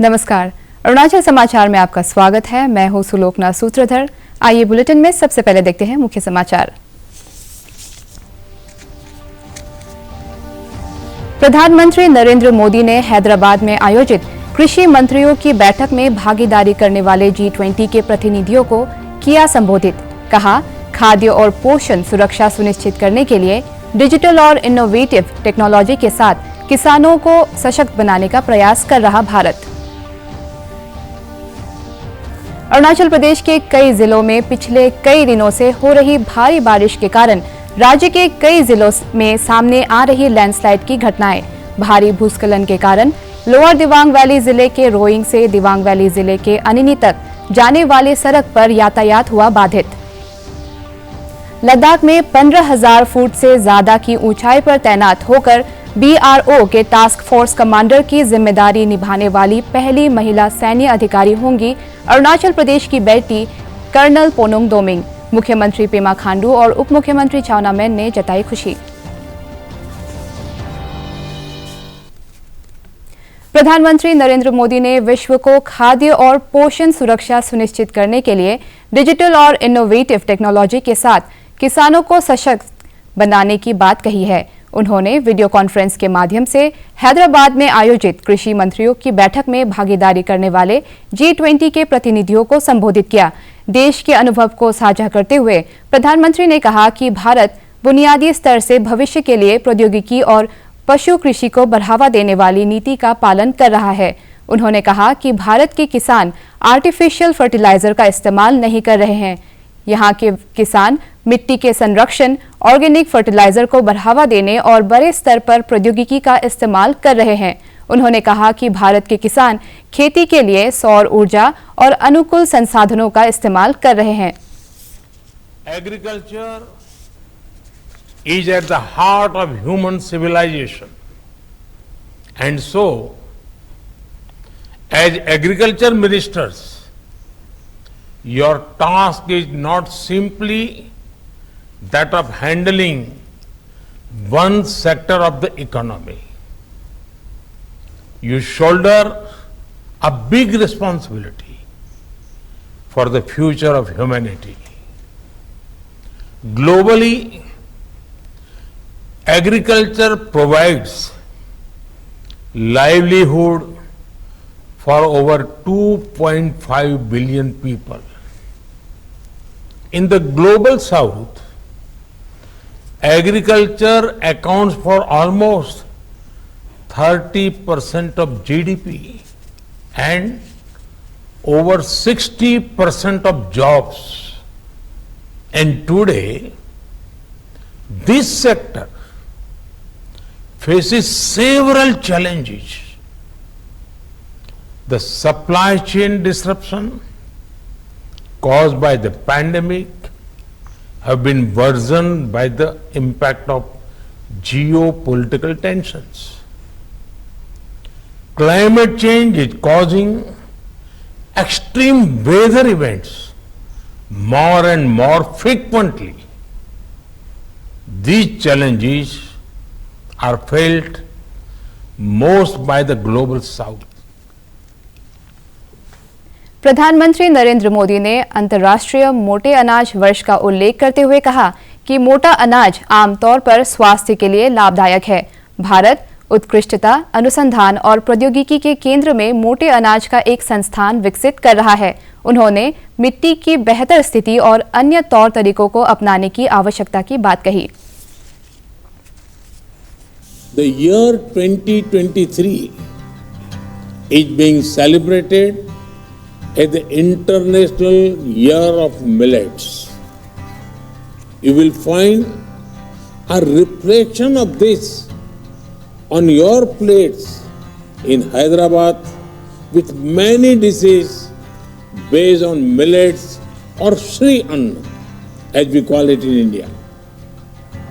नमस्कार, अरुणाचल समाचार में आपका स्वागत है। मैं हूं सुलोकना सूत्रधर। आइए बुलेटिन में सबसे पहले देखते हैं मुख्य समाचार। प्रधानमंत्री नरेंद्र मोदी ने हैदराबाद में आयोजित कृषि मंत्रियों की बैठक में भागीदारी करने वाले G20 के प्रतिनिधियों को किया संबोधित। कहा, खाद्य और पोषण सुरक्षा सुनिश्चित करने के लिए डिजिटल और इनोवेटिव टेक्नोलॉजी के साथ किसानों को सशक्त बनाने का प्रयास कर रहा भारत। अरुणाचल प्रदेश के कई जिलों में पिछले कई दिनों से हो रही भारी बारिश के कारण राज्य के कई जिलों में सामने आ रही लैंडस्लाइड की घटनाएं। भारी भूस्खलन के कारण लोअर दिबांग वैली जिले के रोइंग से दिबांग वैली जिले के अनिनी तक जाने वाली सड़क पर यातायात हुआ बाधित। लद्दाख में 15,000 फुट से ज्यादा की ऊंचाई पर तैनात होकर BRO के टास्क फोर्स कमांडर की जिम्मेदारी निभाने वाली पहली महिला सैन्य अधिकारी होंगी अरुणाचल प्रदेश की बेटी कर्नल पोनुंग दोमिंग। मुख्यमंत्री पेमा खांडू और उप मुख्यमंत्री चाउना मैन ने जताई खुशी। प्रधानमंत्री नरेंद्र मोदी ने विश्व को खाद्य और पोषण सुरक्षा सुनिश्चित करने के लिए डिजिटल और इनोवेटिव टेक्नोलॉजी के साथ किसानों को सशक्त बनाने की बात कही है। उन्होंने वीडियो कॉन्फ्रेंस के माध्यम से हैदराबाद में आयोजित कृषि मंत्रियों की बैठक में भागीदारी करने वाले G20 के प्रतिनिधियों को संबोधित किया। देश के अनुभव को साझा करते हुए प्रधानमंत्री ने कहा कि भारत बुनियादी स्तर से भविष्य के लिए प्रौद्योगिकी और पशु कृषि को बढ़ावा देने वाली नीति का पालन कर रहा है। उन्होंने कहा कि भारत के किसान आर्टिफिशियल फर्टिलाइजर का इस्तेमाल नहीं कर रहे हैं। यहाँ के किसान मिट्टी के संरक्षण, ऑर्गेनिक फर्टिलाइजर को बढ़ावा देने और बड़े स्तर पर प्रौद्योगिकी का इस्तेमाल कर रहे हैं। उन्होंने कहा कि भारत के किसान खेती के लिए सौर ऊर्जा और अनुकूल संसाधनों का इस्तेमाल कर रहे हैं। Agriculture is at the heart of human civilization and so as agriculture ministers your task is not simply that of handling one sector of the economy. You shoulder a big responsibility for the future of humanity. Globally, agriculture provides livelihood for over 2.5 billion people. In the global south, agriculture accounts for almost 30% of GDP and over 60% of jobs. And today, this sector faces several challenges. The supply chain disruption caused by the pandemic have been worsened by the impact of geopolitical tensions. Climate change is causing extreme weather events more and more frequently. These challenges are felt most by the global south. प्रधानमंत्री नरेंद्र मोदी ने अंतर्राष्ट्रीय मोटे अनाज वर्ष का उल्लेख करते हुए कहा कि मोटा अनाज आमतौर पर स्वास्थ्य के लिए लाभदायक है। भारत उत्कृष्टता, अनुसंधान और प्रौद्योगिकी के केंद्र में मोटे अनाज का एक संस्थान विकसित कर रहा है। उन्होंने मिट्टी की बेहतर स्थिति और अन्य तौर तरीकों को अपनाने की आवश्यकता की बात कही। The year 2023 is being celebrated as the International Year of Millets. You will find a reflection of this on your plates in Hyderabad with many dishes based on millets or Sri Anna as we call it in India.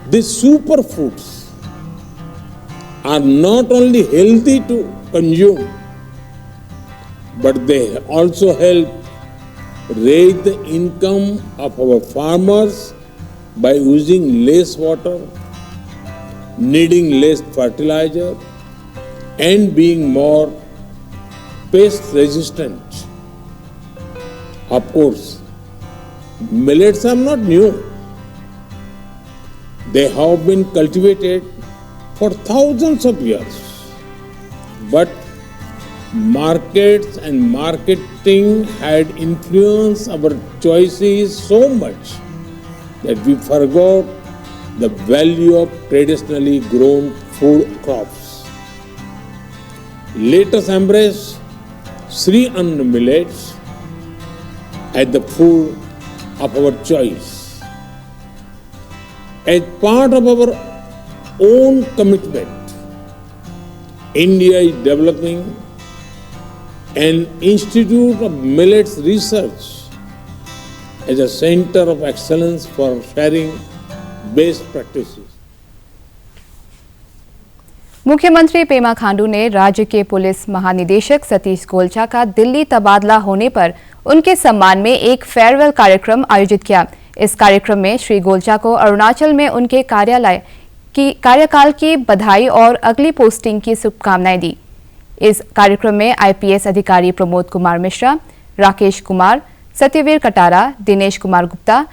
These superfoods are not only healthy to consume, but they also help raise the income of our farmers by using less water, needing less fertilizer, and being more pest resistant. Of course, millets are not new. They have been cultivated for thousands of years. But markets and marketing had influenced our choices so much that we forgot the value of traditionally grown food crops. Let us embrace Sri Anna millets as the food of our choice. As part of our own commitment, India is developing an Institute of Millets Research as a center of excellence for sharing best practices. मुख्यमंत्री पेमा खांडू ने राज्य के police महानिदेशक सतीश गोलचा का दिल्ली तबादला होने पर उनके सम्मान में एक फेयरवेल कार्यक्रम आयोजित किया। इस कार्यक्रम में श्री गोलचा को अरुणाचल में उनके कार्यकाल की बधाई और अगली पोस्टिंग की शुभकामनाएं दी। इस कार्यक्रम में आईपीएस अधिकारी प्रमोद कुमार मिश्रा, राकेश कुमार, सत्यवीर कटारा, दिनेश कुमार गुप्ता,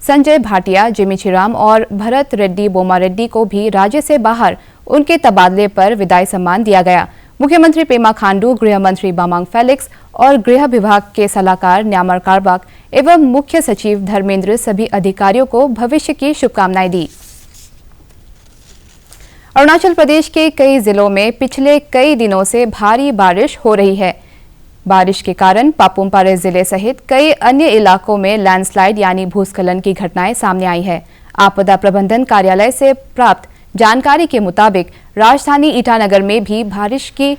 संजय भाटिया, जिमी चिराम और भरत रेड्डी बोमा रेड्डी को भी राज्य से बाहर उनके तबादले पर विदाई सम्मान दिया गया। मुख्यमंत्री पेमा खांडू, गृह मंत्री बामांग फेलिक्स और गृह विभाग के सलाहकार न्यामर कारबाक एवं मुख्य सचिव धर्मेंद्र सभी अधिकारियों को भविष्य की शुभकामनाएं दी। अरुणाचल प्रदेश के कई जिलों में पिछले कई दिनों से भारी बारिश हो रही है। बारिश के कारण पापुम-पारे जिले सहित कई अन्य इलाकों में लैंडस्लाइड यानी भूस्खलन की घटनाएं सामने आई है। आपदा प्रबंधन कार्यालय से प्राप्त जानकारी के मुताबिक राजधानी ईटानगर में भी बारिश के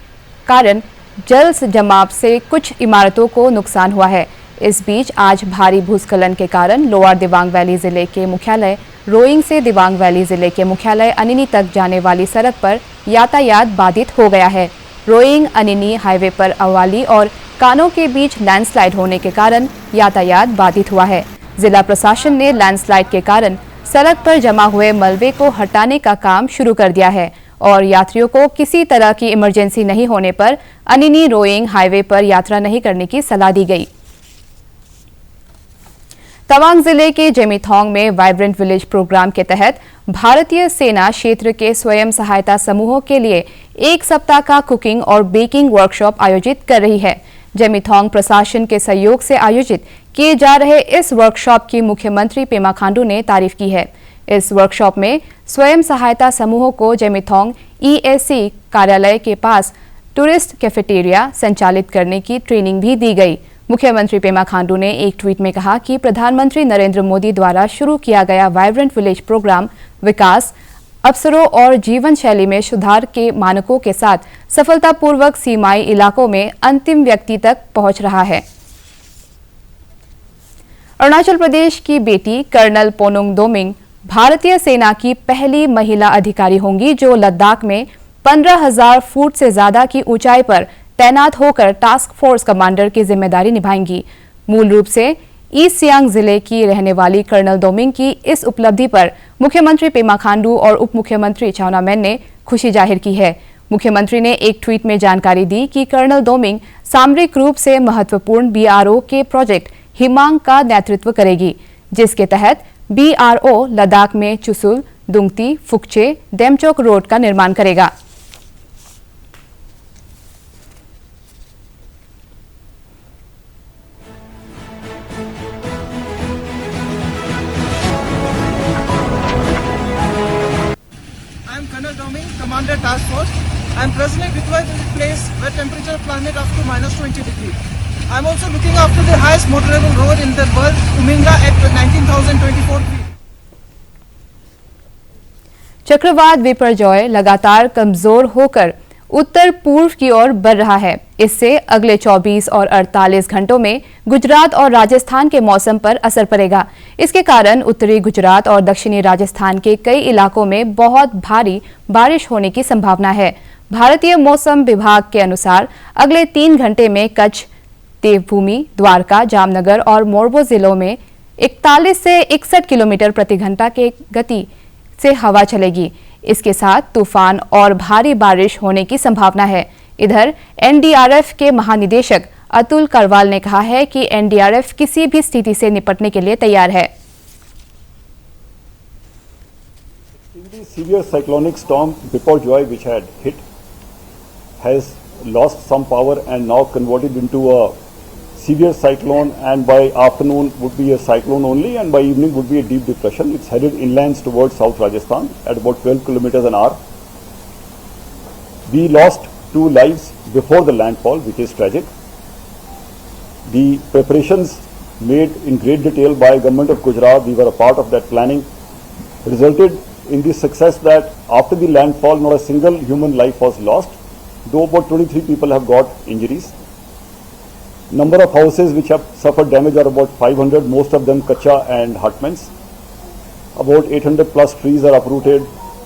कारण जल जमाव से कुछ इमारतों को नुकसान हुआ है। इस बीच आज भारी भूस्खलन के कारण लोअर दिबांग वैली जिले के मुख्यालय रोइंग से दिबांग वैली जिले के मुख्यालय अनिनी तक जाने वाली सड़क पर यातायात बाधित हो गया है। रोइंग अनिनी हाईवे पर अवाली और कानो के बीच लैंडस्लाइड होने के कारण यातायात बाधित हुआ है। जिला प्रशासन ने लैंडस्लाइड के कारण सड़क पर जमा हुए मलबे को हटाने का काम शुरू कर दिया है और यात्रियों को किसी तरह की इमरजेंसी नहीं होने पर अनिनी रोइंग हाईवे पर यात्रा नहीं करने की सलाह दी गई। तवांग जिले के जेमीथोंग में वाइब्रेंट विलेज प्रोग्राम के तहत भारतीय सेना क्षेत्र के स्वयं सहायता समूहों के लिए एक सप्ताह का कुकिंग और बेकिंग वर्कशॉप आयोजित कर रही है। जेमीथोंग प्रशासन के सहयोग से आयोजित किए जा रहे इस वर्कशॉप की मुख्यमंत्री पेमा खांडू ने तारीफ की है। इस वर्कशॉप में स्वयं सहायता समूहों को जेमीथोंग ईएससी कार्यालय के पास टूरिस्ट कैफेटेरिया संचालित करने की ट्रेनिंग भी दी गई। मुख्यमंत्री पेमा खांडू ने एक ट्वीट में कहा कि प्रधानमंत्री नरेंद्र मोदी द्वारा शुरू किया गया वाइब्रेंट विलेज प्रोग्राम विकास अवसरों और जीवन शैली में सुधार के मानकों के साथ सफलतापूर्वक सीमाई इलाकों में अंतिम व्यक्ति तक पहुंच रहा है। अरुणाचल प्रदेश की बेटी कर्नल पोनुंग दोमिंग भारतीय सेना की पहली महिला अधिकारी होंगी जो लद्दाख में 15,000 फुट से ज्यादा की ऊंचाई पर तैनात होकर टास्क फोर्स कमांडर की जिम्मेदारी निभाएंगी। मूल रूप से ईस्ट सियांग जिले की रहने वाली कर्नल दोमिंग की इस उपलब्धि पर मुख्यमंत्री पेमा खांडू और उप मुख्यमंत्री चाउना मैन ने खुशी जाहिर की है। मुख्यमंत्री ने एक ट्वीट में जानकारी दी कि कर्नल दोमिंग सामरिक रूप से महत्वपूर्ण बीआरओ के प्रोजेक्ट हिमांग का नेतृत्व करेगी, जिसके तहत बीआरओ लद्दाख में चुसुल, दुंगती, फुकचे, डेमचोक रोड का निर्माण करेगा। Commander Task Force. I am presently deployed in a place where temperature plummeted up to -20 degrees. I am also looking after the highest motorable road in the world, Uminga, at 19,024 feet. चक्रवात विपर्जॉय लगातार कमजोर होकर उत्तर पूर्व की ओर बढ़ रहा है। इससे अगले 24 और 48 घंटों में गुजरात और राजस्थान के मौसम पर असर पड़ेगा। इसके कारण उत्तरी गुजरात और दक्षिणी राजस्थान के कई इलाकों में बहुत भारी बारिश होने की संभावना है। भारतीय मौसम विभाग के अनुसार अगले 3 घंटे में कच्छ, देवभूमि, द्वारका, जामनगर और मोरबो जिलों में 41 से 61 किलोमीटर प्रति घंटा के गति से हवा चलेगी। इसके साथ तूफान और भारी बारिश होने की संभावना है। इधर एनडीआरएफ के महानिदेशक अतुल करवाल ने कहा है कि एनडीआरएफ किसी भी स्थिति से निपटने के लिए तैयार है। The severe cyclonic storm Biparjoy, which had hit, has lost some power and now converted into a severe cyclone, and by afternoon would be a cyclone only, and by evening would be a deep depression. It's headed inlands towards South Rajasthan at about 12 kilometers an hour. We lost 2 lives before the landfall, which is tragic. The preparations made in great detail by Government of Gujarat, we were a part of that planning, resulted in the success that after the landfall, not a single human life was lost, though about 23 people have got injuries. Number of houses which have suffered damage are about 500, most of them kacha and hutments. About 800 plus trees are uprooted.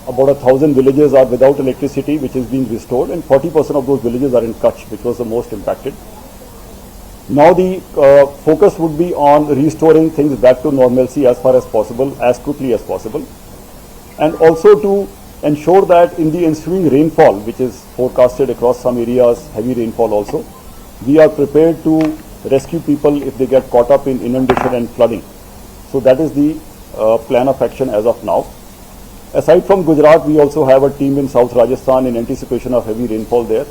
About 1,000 villages are without electricity, which is being restored, and 40% of those villages are in Kutch, which was the most impacted. Now the focus would be on restoring things back to normalcy as far as possible, as quickly as possible, and also to ensure that in the ensuing rainfall, which is forecasted across some areas, heavy rainfall also, we are prepared to rescue people if they get caught up in inundation and flooding. So that is the plan of action as of now. Aside from Gujarat, we also have a team in South Rajasthan in anticipation of heavy rainfall there,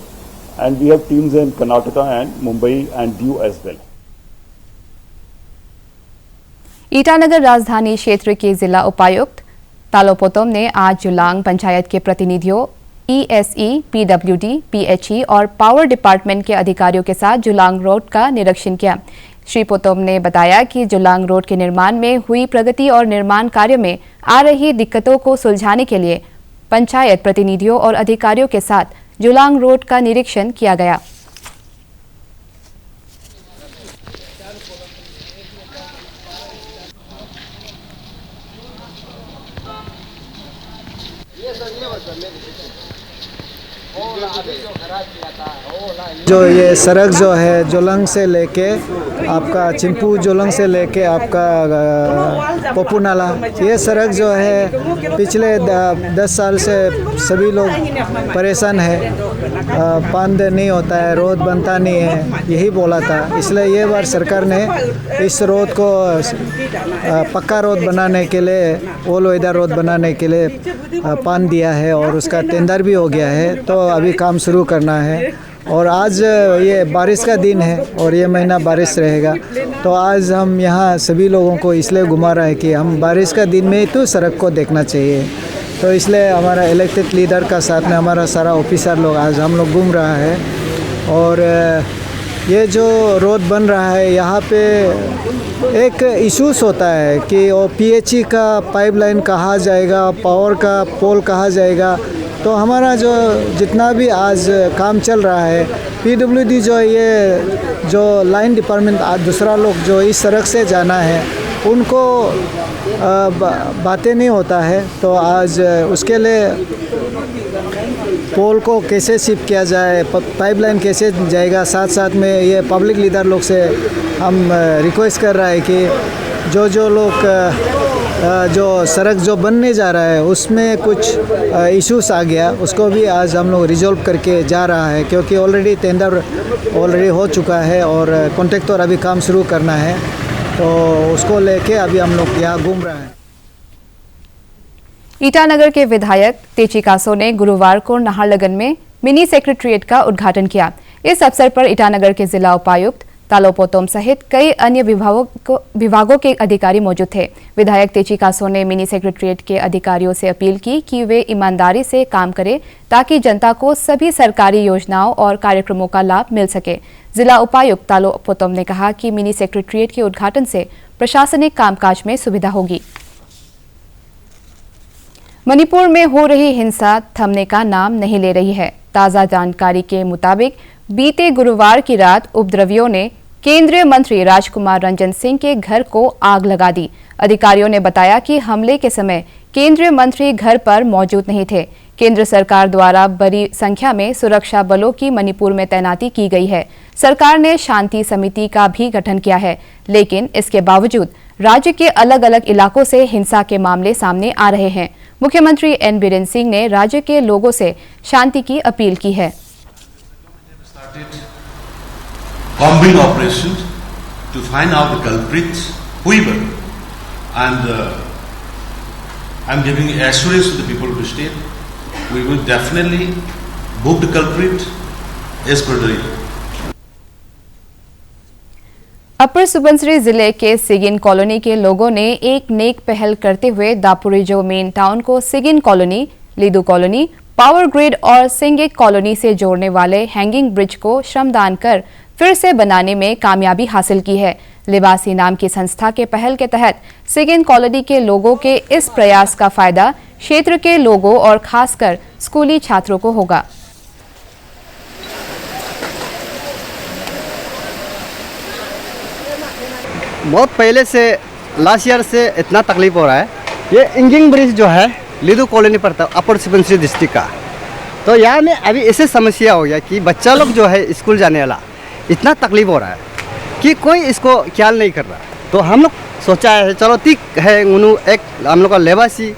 and we have teams in Karnataka and Mumbai and Diu as well. Itanagar राजधानी क्षेत्र के जिला उपायुक्त तालोपोतम ने आज जुलांग पंचायत के प्रतिनिधियों, ESE, PWD, PHE और पावर डिपार्टमेंट के अधिकारियों के साथ जुलांग रोड का निरीक्षण किया। श्री पोतम ने बताया कि जुलांग रोड के निर्माण में हुई प्रगति और निर्माण कार्य में आ रही दिक्कतों को सुलझाने के लिए पंचायत प्रतिनिधियों और अधिकारियों के साथ जुलांग रोड का निरीक्षण किया गया। जो ये सड़क जो है जोलंग से लेके आपका चिंपू जोलंग से लेके आपका पप्पू नाला, ये सड़क जो है पिछले 10 साल से सभी लोग परेशान है। पान नहीं होता है, रोड बनता नहीं है, यही बोला था। इसलिए ये बार सरकार ने इस रोड को पक्का रोड बनाने के लिए, ऑल वेदर रोड बनाने के लिए पान दिया है और उसका टेंडर भी हो गया है, तो अभी काम शुरू करना है। और आज ये बारिश का दिन है और ये महीना बारिश रहेगा, तो आज हम यहाँ सभी लोगों को इसलिए घुमा रहे हैं कि हम बारिश का दिन में ही तो सड़क को देखना चाहिए। तो इसलिए हमारा इलेक्टेड लीडर का साथ में हमारा सारा ऑफिसर लोग आज हम लोग घूम रहा है। और ये जो रोड बन रहा है यहाँ पे एक इशूस होता है कि वो पीएचई का पाइपलाइन कहाँ जाएगा, पावर का पोल कहाँ जाएगा। तो हमारा जो जितना भी आज काम चल रहा है, पीडब्ल्यूडी जो ये जो लाइन डिपार्टमेंट दूसरा लोग जो इस सड़क से जाना है उनको बातें नहीं होता है, तो आज उसके लिए पोल को कैसे शिफ्ट किया जाए, पाइपलाइन कैसे जाएगा, साथ साथ में ये पब्लिक लीडर लोग से हम रिक्वेस्ट कर रहा है कि जो लोग जो सड़क जो बनने जा रहा है उसमें कुछ इश्यूज आ गया, उसको भी आज हम लोग रिजॉल्व करके जा रहा है, क्योंकि ऑलरेडी टेंडर ऑलरेडी हो चुका है और कॉन्ट्रैक्टर अभी काम शुरू करना है, तो उसको लेके अभी हम लोग यहाँ घूम रहे हैं। ईटानगर के विधायक तेची कासो ने गुरुवार को नाहरलगुन में मिनी सेक्रेटरीट का उद्घाटन किया। इस अवसर पर ईटानगर के जिला उपायुक्त तालोपोतम सहित कई अन्य विभागों के अधिकारी मौजूद थे। विधायक तेची कासो ने मिनी सेक्रेटरीट के अधिकारियों से अपील की कि वे ईमानदारी से काम करें ताकि जनता को सभी सरकारी योजनाओं और कार्यक्रमों का लाभ मिल सके। जिला उपायुक्त तालोपोतम ने कहा कि मिनी सेक्रेटरीट के उद्घाटन से प्रशासनिक कामकाज में सुविधा होगी। मणिपुर में हो रही हिंसा थमने का नाम नहीं ले रही है। ताज़ा जानकारी के मुताबिक बीते गुरुवार की रात उपद्रवियों ने केंद्रीय मंत्री राजकुमार रंजन सिंह के घर को आग लगा दी। अधिकारियों ने बताया कि हमले के समय केंद्रीय मंत्री घर पर मौजूद नहीं थे। केंद्र सरकार द्वारा बड़ी संख्या में सुरक्षा बलों की मणिपुर में तैनाती की गई है। सरकार ने शांति समिति का भी गठन किया है, लेकिन इसके बावजूद राज्य के अलग अलग इलाकों से हिंसा के मामले सामने आ रहे हैं। मुख्यमंत्री एन बीरेन सिंह ने राज्य के लोगों से शांति की अपील की है। combing operations to find out the culprits, whoever, and I'm giving assurance to the people of the state, we will definitely book the culprit as per the law. अपर सुबनसिरी जिले के सिगिन कॉलोनी के लोगों ने एक नेक पहल करते हुए दापुरिजो मेन टाउन को सिगिन कॉलोनी, लीदू कॉलोनी, पावर ग्रिड और सिंगिक कॉलोनी से जोड़ने वाले हैंगिंग ब्रिज को श्रमदान कर फिर से बनाने में कामयाबी हासिल की है। लिबासी नाम की संस्था के पहल के तहत सिगिन कॉलोनी के लोगों के इस प्रयास का फायदा क्षेत्र के लोगों और खासकर स्कूली छात्रों को होगा। बहुत पहले से लास्ट ईयर से इतना तकलीफ हो रहा है। ये इंगिंग ब्रिज जो है लीदू कॉलोनी पड़ता है अपर सुबनसिरी डिस्ट्रिक्ट का, तो यहाँ में अभी ऐसे समस्या हो गया कि बच्चा लोग जो है स्कूल जाने वाला इतना तकलीफ हो रहा है कि कोई इसको ख्याल नहीं कर रहा। तो हम लोग सोचा है चलो ठीक है उन्होंने एक हम लोग का लेबासी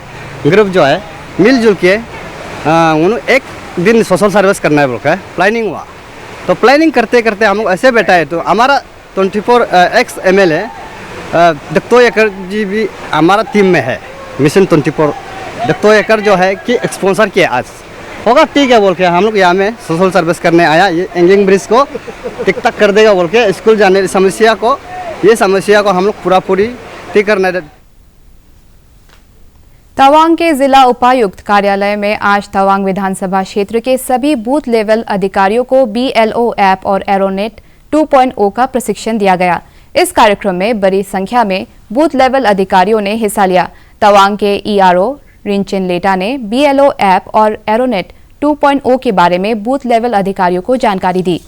ग्रुप जो है मिलजुल के उन्होंने एक दिन सोशल सर्विस करना है बोलकर प्लानिंग हुआ। तो प्लानिंग करते करते हम लोग ऐसे बैठा है तो हमारा 24 एक्स MLA दत्तोयकर जी भी हमारा टीम में है। मिशन 24 दत्तोयकर जो है कि स्पॉन्सर किया आज होगा ठीक है बोल के हम लोग यहाँ में सोशल सर्विस करने आया। ये एंगिंग ब्रिज को टिक तक कर देगा बोल के स्कूल जाने की समस्या को हम लोग पूरी ठीक करना है। तवांग के जिला उपायुक्त कार्यालय में आज तवांग विधानसभा क्षेत्र के सभी बूथ लेवल अधिकारियों को BLO ऐप और एरोनेट 2.0 का प्रशिक्षण दिया गया। इस कार्यक्रम में बड़ी संख्या में बूथ लेवल अधिकारियों ने हिस्सा लिया। तवांग के ERO रिंचन लेटा ने BLO ऐप और एरोनेट 2.0 के बारे में बूथ लेवल अधिकारियों को जानकारी दी।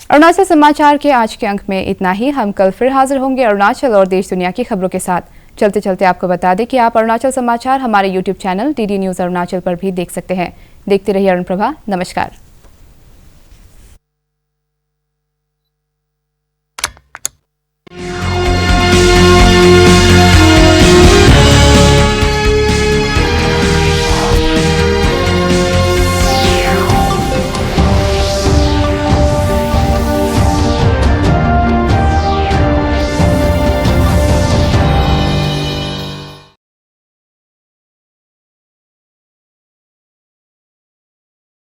अरुणाचल समाचार के आज के अंक में इतना ही। हम कल फिर हाजिर होंगे अरुणाचल और देश दुनिया की खबरों के साथ। चलते चलते आपको बता दें कि आप अरुणाचल समाचार हमारे YouTube channel DD news Arunachal पर भी देख सकते हैं। देखते रहिए अरुण प्रभा। नमस्कार।